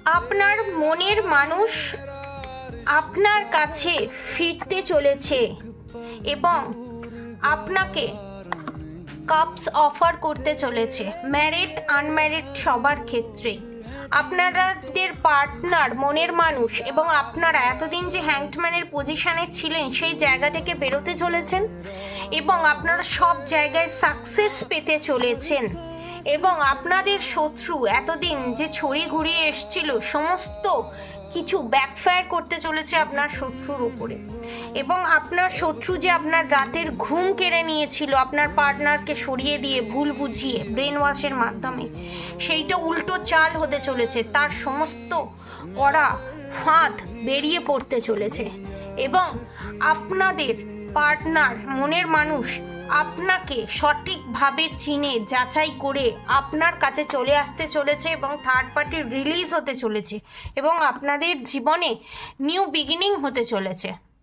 আপনার মনের মানুষ আপনার কাছে ফিরতে চলেছে এবং আপনাকে কাপস অফার করতে চলেছে, ম্যারিড আনম্যারিড সবার ক্ষেত্রেই। আপনাদের পার্টনার মনের মানুষ এবং আপনারা এতদিন যে হ্যাংডম্যানের পজিশনে ছিলেন সেই জায়গা থেকে বেরোতে চলেছেন এবং আপনারা সব জায়গায় সাকসেস পেতে চলেছেন এবং আপনাদের শত্রু এতদিন যে ছড়ি ঘুরিয়ে এসছিল সমস্ত কিছু ব্যাকফায়ার করতে চলেছে আপনার শত্রুর উপরে। এবং আপনার শত্রু যে আপনার রাতের ঘুম কেড়ে নিয়েছিল আপনার পার্টনারকে সরিয়ে দিয়ে ভুল বুঝিয়ে ব্রেন ওয়াশের মাধ্যমে, সেইটা উল্টো চাল হতে চলেছে। তার সমস্ত করা ফাঁদ বেরিয়ে পড়তে চলেছে এবং আপনাদের পার্টনার মনের মানুষ আপনাকে সঠিকভাবে চিনে যাচাই করে আপনার কাছে চলে আসতে চলেছে এবং থার্ড পার্টি রিলিজ হতে চলেছে এবং আপনাদের জীবনে নিউ বিগিনিং হতে চলেছে।